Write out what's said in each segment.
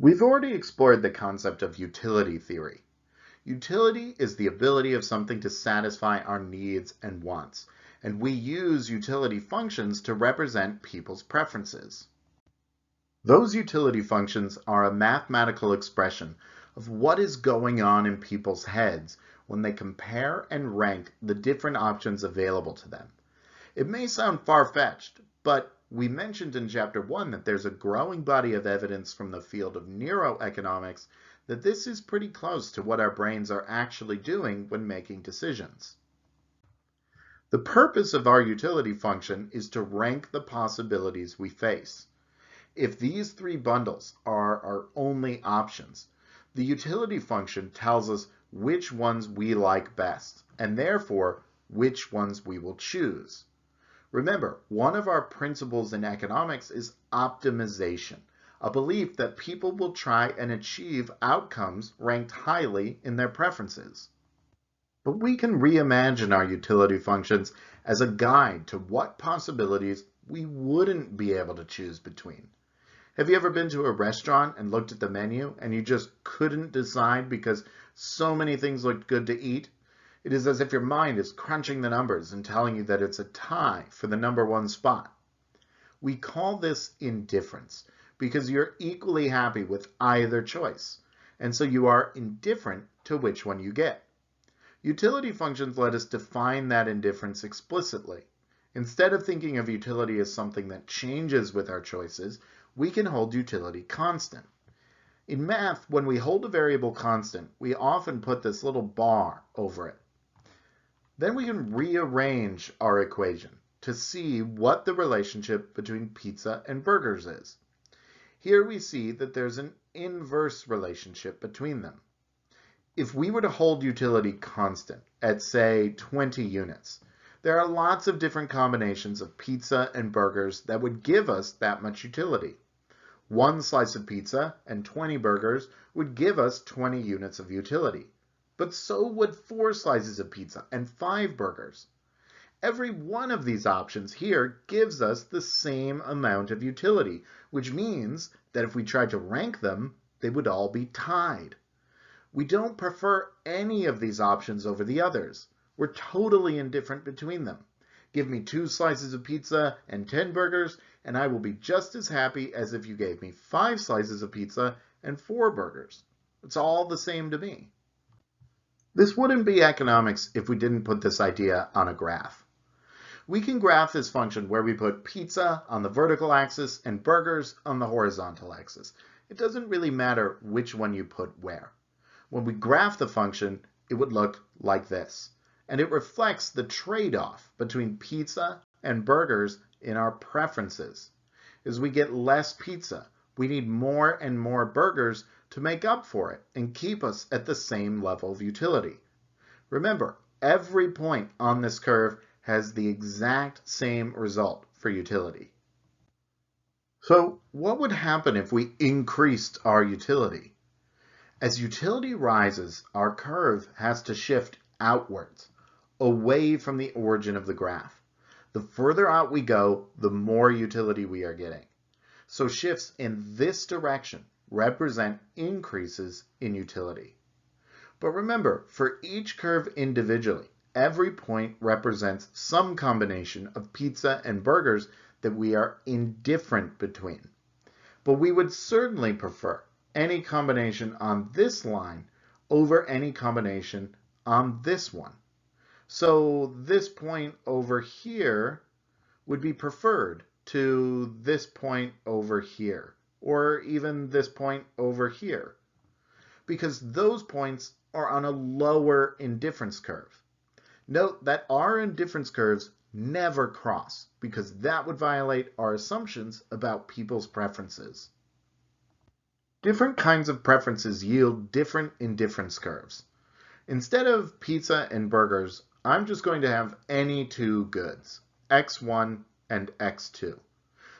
We've already explored the concept of utility theory. Utility is the ability of something to satisfy our needs and wants, and we use utility functions to represent people's preferences. Those utility functions are a mathematical expression of what is going on in people's heads when they compare and rank the different options available to them. It may sound far-fetched, but we mentioned in Chapter 1 that there's a growing body of evidence from the field of neuroeconomics that this is pretty close to what our brains are actually doing when making decisions. The purpose of our utility function is to rank the possibilities we face. If these three bundles are our only options, the utility function tells us which ones we like best, and therefore which ones we will choose. Remember, one of our principles in economics is optimization, a belief that people will try and achieve outcomes ranked highly in their preferences. But we can reimagine our utility functions as a guide to what possibilities we wouldn't be able to choose between. Have you ever been to a restaurant and looked at the menu and you just couldn't decide because so many things looked good to eat? It is as if your mind is crunching the numbers and telling you that it's a tie for the number one spot. We call this indifference because you're equally happy with either choice, and so you are indifferent to which one you get. Utility functions let us define that indifference explicitly. Instead of thinking of utility as something that changes with our choices, we can hold utility constant. In math, when we hold a variable constant, we often put this little bar over it. Then we can rearrange our equation to see what the relationship between pizza and burgers is. Here we see that there's an inverse relationship between them. If we were to hold utility constant at, say, 20 units, there are lots of different combinations of pizza and burgers that would give us that much utility. One slice of pizza and 20 burgers would give us 20 units of utility. But so would 4 slices of pizza and 5 burgers. Every one of these options here gives us the same amount of utility, which means that if we tried to rank them, they would all be tied. We don't prefer any of these options over the others. We're totally indifferent between them. Give me 2 slices of pizza and 10 burgers, and I will be just as happy as if you gave me 5 slices of pizza and 4 burgers. It's all the same to me. This wouldn't be economics if we didn't put this idea on a graph. We can graph this function where we put pizza on the vertical axis and burgers on the horizontal axis. It doesn't really matter which one you put where. When we graph the function, it would look like this, and it reflects the trade-off between pizza and burgers in our preferences. As we get less pizza, we need more and more burgers to make up for it and keep us at the same level of utility. Remember, every point on this curve has the exact same result for utility. So what would happen if we increased our utility? As utility rises, our curve has to shift outwards, away from the origin of the graph. The further out we go, the more utility we are getting. So shifts in this direction represent increases in utility. But remember, for each curve individually, every point represents some combination of pizza and burgers that we are indifferent between. But we would certainly prefer any combination on this line over any combination on this one. So this point over here would be preferred to this point over here, or even this point over here, because those points are on a lower indifference curve. Note that our indifference curves never cross, because that would violate our assumptions about people's preferences. Different kinds of preferences yield different indifference curves. Instead of pizza and burgers, I'm just going to have any two goods, X1 and X2.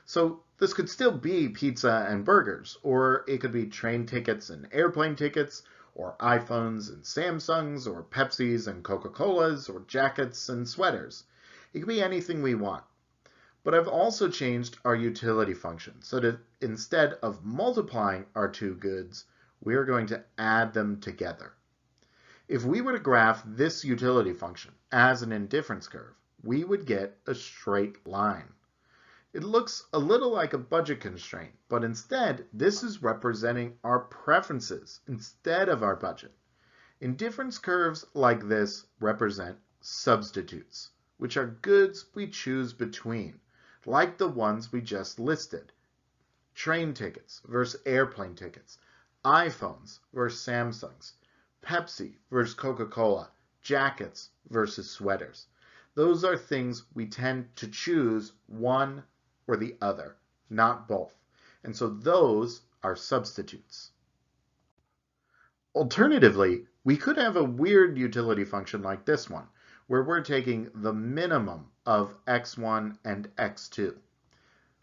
So this could still be pizza and burgers, or it could be train tickets and airplane tickets, or iPhones and Samsungs, or Pepsis and Coca-Colas, or jackets and sweaters. It could be anything we want. But I've also changed our utility function so that instead of multiplying our two goods, we are going to add them together. If we were to graph this utility function as an indifference curve, we would get a straight line. It looks a little like a budget constraint, but instead, this is representing our preferences instead of our budget. Indifference curves like this represent substitutes, which are goods we choose between, like the ones we just listed. Train tickets versus airplane tickets, iPhones versus Samsungs, Pepsi versus Coca-Cola, jackets versus sweaters. Those are things we tend to choose one or the other, not both. And so those are substitutes. Alternatively, we could have a weird utility function like this one, where we're taking the minimum of x1 and x2.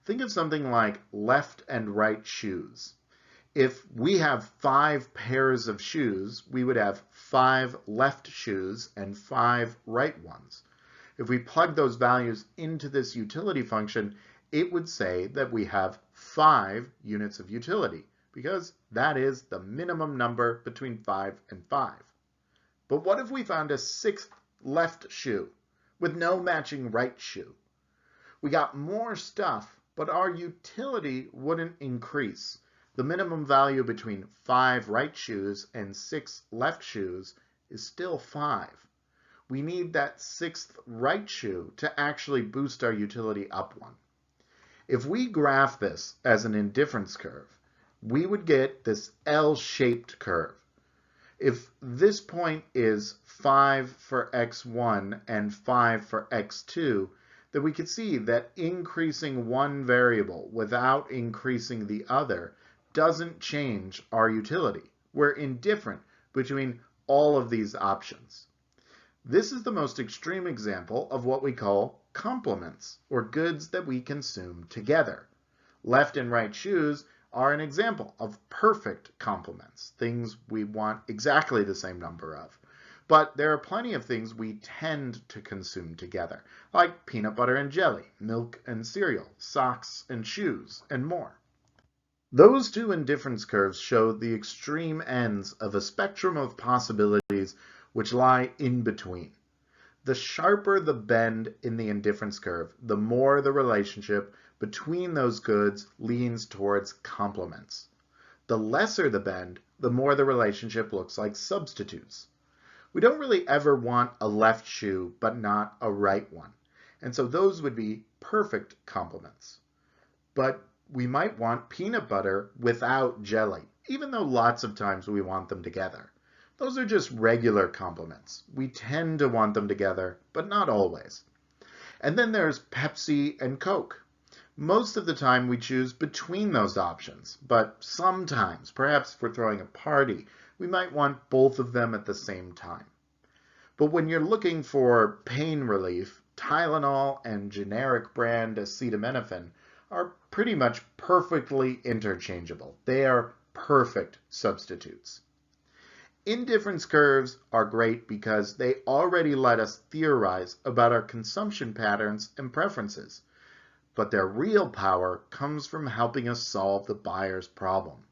Think of something like left and right shoes. If we have 5 pairs of shoes, we would have 5 left shoes and 5 right ones. If we plug those values into this utility function, it would say that we have 5 units of utility, because that is the minimum number between 5 and 5. But what if we found a 6th left shoe with no matching right shoe? We got more stuff, but our utility wouldn't increase. The minimum value between 5 right shoes and 6 left shoes is still 5. We need that 6th right shoe to actually boost our utility up one. If we graph this as an indifference curve, we would get this L-shaped curve. If this point is 5 for x1 and 5 for x2, then we could see that increasing one variable without increasing the other doesn't change our utility. We're indifferent between all of these options. This is the most extreme example of what we call complements, or goods that we consume together. Left and right shoes are an example of perfect complements, things we want exactly the same number of. But there are plenty of things we tend to consume together, like peanut butter and jelly, milk and cereal, socks and shoes, and more. Those two indifference curves show the extreme ends of a spectrum of possibilities which lie in between. The sharper the bend in the indifference curve, the more the relationship between those goods leans towards complements. The lesser the bend, the more the relationship looks like substitutes. We don't really ever want a left shoe but not a right one, and so those would be perfect complements. But we might want peanut butter without jelly, even though lots of times we want them together. Those are just regular complements. We tend to want them together, but not always. And then there's Pepsi and Coke. Most of the time we choose between those options, but sometimes, perhaps if we're throwing a party, we might want both of them at the same time. But when you're looking for pain relief, Tylenol and generic brand acetaminophen are pretty much perfectly interchangeable. They are perfect substitutes. Indifference curves are great because they already let us theorize about our consumption patterns and preferences, but their real power comes from helping us solve the buyer's problem.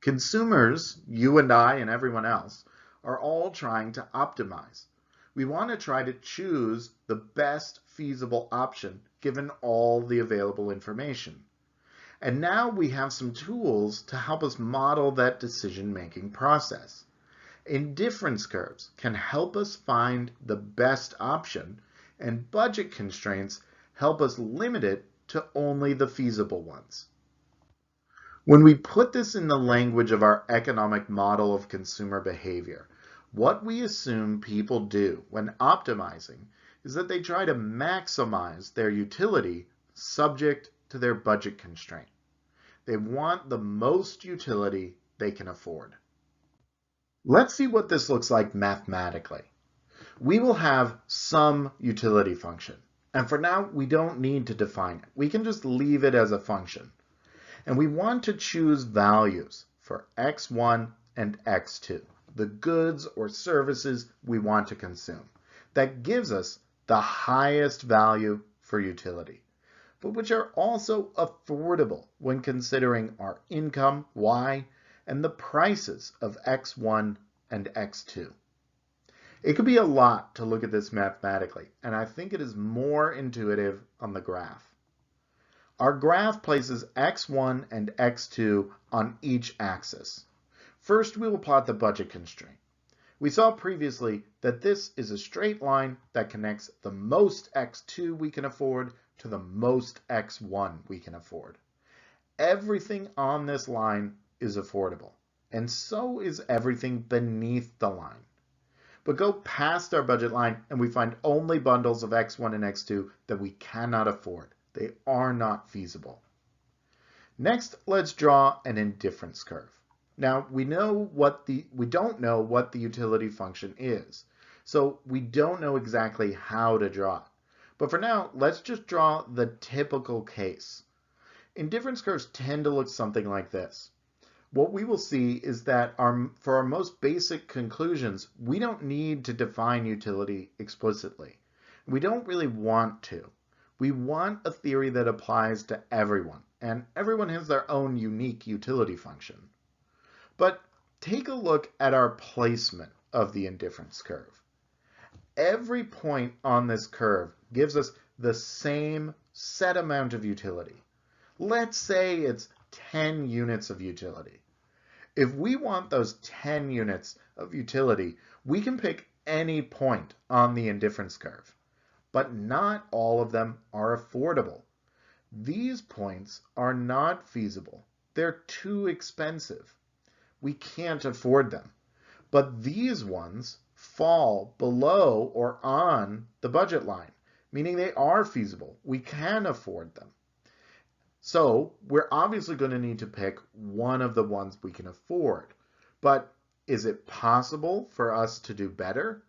Consumers, you and I and everyone else, are all trying to optimize. We want to try to choose the best feasible option given all the available information. And now we have some tools to help us model that decision-making process. Indifference curves can help us find the best option, and budget constraints help us limit it to only the feasible ones. When we put this in the language of our economic model of consumer behavior, what we assume people do when optimizing is that they try to maximize their utility subject to their budget constraint. They want the most utility they can afford. Let's see what this looks like mathematically. We will have some utility function, and for now we don't need to define it. We can just leave it as a function. And we want to choose values for x1 and x2, the goods or services we want to consume. That gives us the highest value for utility, but which are also affordable when considering our income, Y, and the prices of X1 and X2. It could be a lot to look at this mathematically, and I think it is more intuitive on the graph. Our graph places X1 and X2 on each axis. First, we will plot the budget constraint. We saw previously that this is a straight line that connects the most X2 we can afford to the most X1 we can afford. Everything on this line is affordable, and so is everything beneath the line. But go past our budget line and we find only bundles of X1 and X2 that we cannot afford. They are not feasible. Next, let's draw an indifference curve. Now, we don't know what the utility function is, so we don't know exactly how to draw it. But for now, let's just draw the typical case. Indifference curves tend to look something like this. What we will see is that for our most basic conclusions, we don't need to define utility explicitly. We don't really want to. We want a theory that applies to everyone, and everyone has their own unique utility function. But take a look at our placement of the indifference curve. Every point on this curve gives us the same set amount of utility. Let's say it's 10 units of utility. If we want those 10 units of utility, we can pick any point on the indifference curve. But not all of them are affordable. These points are not feasible. They're too expensive. We can't afford them. But these ones fall below or on the budget line, meaning they are feasible. We can afford them. So we're obviously going to need to pick one of the ones we can afford. But is it possible for us to do better?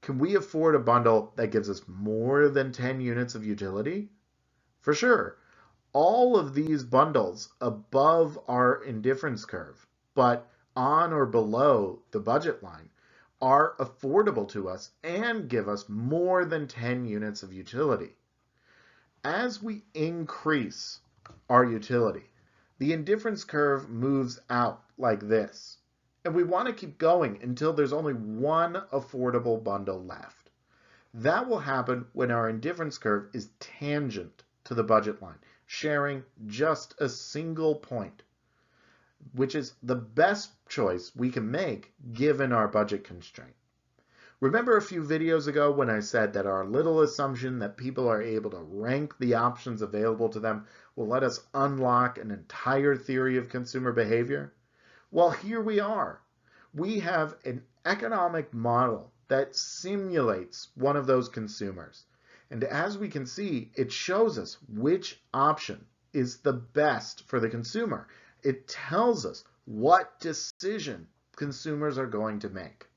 Can we afford a bundle that gives us more than 10 units of utility? For sure. All of these bundles above our indifference curve, but on or below the budget line, are affordable to us and give us more than 10 units of utility. As we increase our utility, the indifference curve moves out like this. And we want to keep going until there's only one affordable bundle left. That will happen when our indifference curve is tangent to the budget line, sharing just a single point, which is the best choice we can make given our budget constraint. Remember a few videos ago when I said that our little assumption that people are able to rank the options available to them will let us unlock an entire theory of consumer behavior? Well, here we are. We have an economic model that simulates one of those consumers. And as we can see, it shows us which option is the best for the consumer. It tells us what decision consumers are going to make.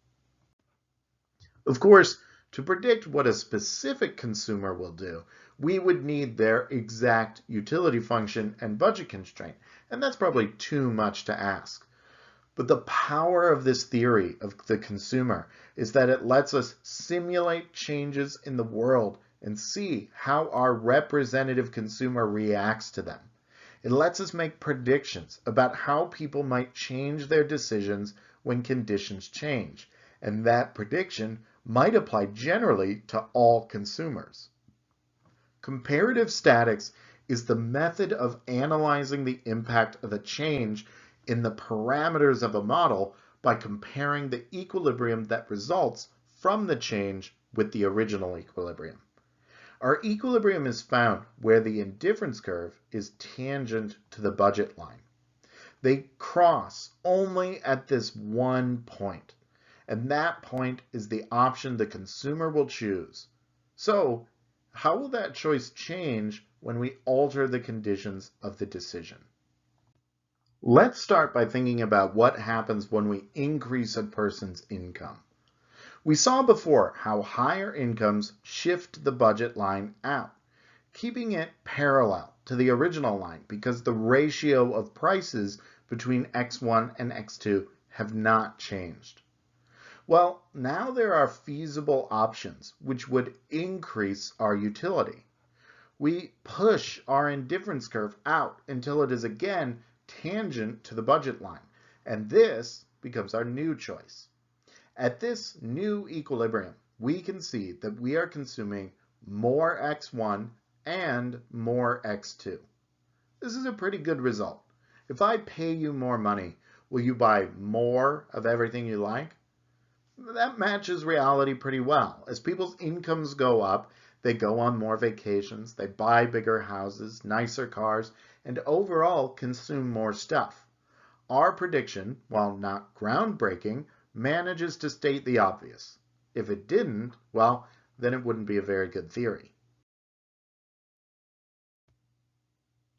Of course, to predict what a specific consumer will do, we would need their exact utility function and budget constraint, and that's probably too much to ask. But the power of this theory of the consumer is that it lets us simulate changes in the world and see how our representative consumer reacts to them. It lets us make predictions about how people might change their decisions when conditions change, and that prediction might apply generally to all consumers. Comparative statics is the method of analyzing the impact of a change in the parameters of a model by comparing the equilibrium that results from the change with the original equilibrium. Our equilibrium is found where the indifference curve is tangent to the budget line. They cross only at this one point, and that point is the option the consumer will choose. So, how will that choice change when we alter the conditions of the decision? Let's start by thinking about what happens when we increase a person's income. We saw before how higher incomes shift the budget line out, keeping it parallel to the original line because the ratio of prices between X1 and X2 have not changed. Well, now there are feasible options which would increase our utility. we push our indifference curve out until it is again tangent to the budget line, and this becomes our new choice. At this new equilibrium, we can see that we are consuming more X1 and more X2. This is a pretty good result. If I pay you more money, will you buy more of everything you like? That matches reality pretty well. As people's incomes go up, they go on more vacations, they buy bigger houses, nicer cars, and overall consume more stuff. Our prediction, while not groundbreaking, manages to state the obvious. If it didn't, well, then it wouldn't be a very good theory.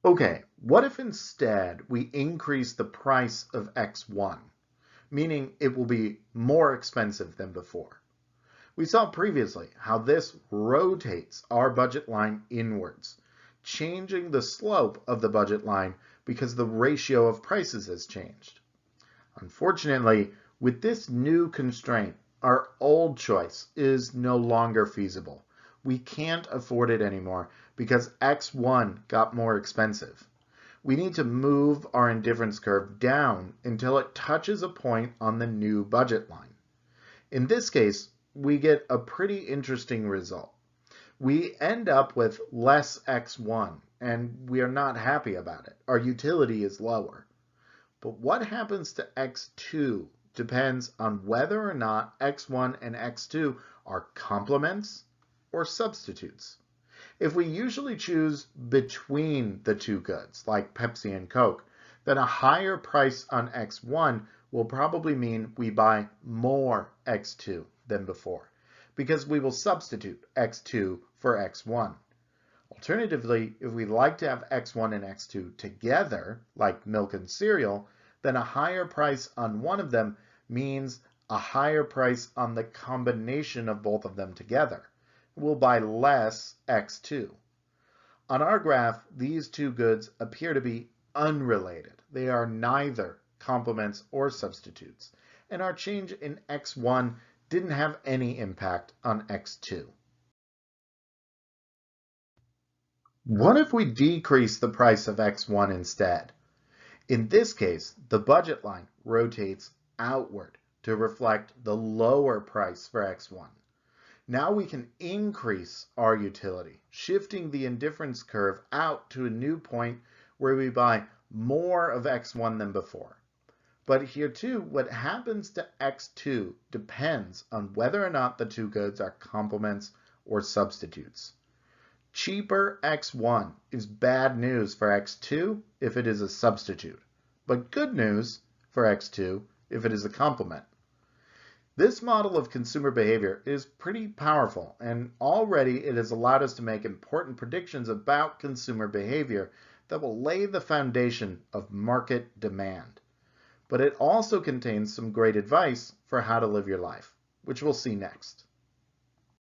Okay, what if instead we increase the price of X1, meaning it will be more expensive than before? We saw previously how this rotates our budget line inwards, changing the slope of the budget line because the ratio of prices has changed. Unfortunately, with this new constraint, our old choice is no longer feasible. We can't afford it anymore because X1 got more expensive. We need to move our indifference curve down until it touches a point on the new budget line. In this case, we get a pretty interesting result. We end up with less X1, and we are not happy about it. Our utility is lower. But what happens to X2 depends on whether or not X1 and X2 are complements or substitutes. If we usually choose between the two goods, like Pepsi and Coke, then a higher price on X1 will probably mean we buy more X2 than before, because we will substitute X2 for X1. Alternatively, if we like to have X1 and X2 together, like milk and cereal, then a higher price on one of them means a higher price on the combination of both of them together. We'll buy less X2. On our graph, these two goods appear to be unrelated. They are neither complements or substitutes, and our change in X1 didn't have any impact on X2. What if we decrease the price of X1 instead? In this case, the budget line rotates outward to reflect the lower price for X1. Now we can increase our utility, shifting the indifference curve out to a new point where we buy more of X1 than before. But here too, what happens to X2 depends on whether or not the two goods are complements or substitutes. Cheaper X1 is bad news for X2 if it is a substitute, but good news for X2 if it is a complement. This model of consumer behavior is pretty powerful, and already it has allowed us to make important predictions about consumer behavior that will lay the foundation of market demand. But it also contains some great advice for how to live your life, which we'll see next.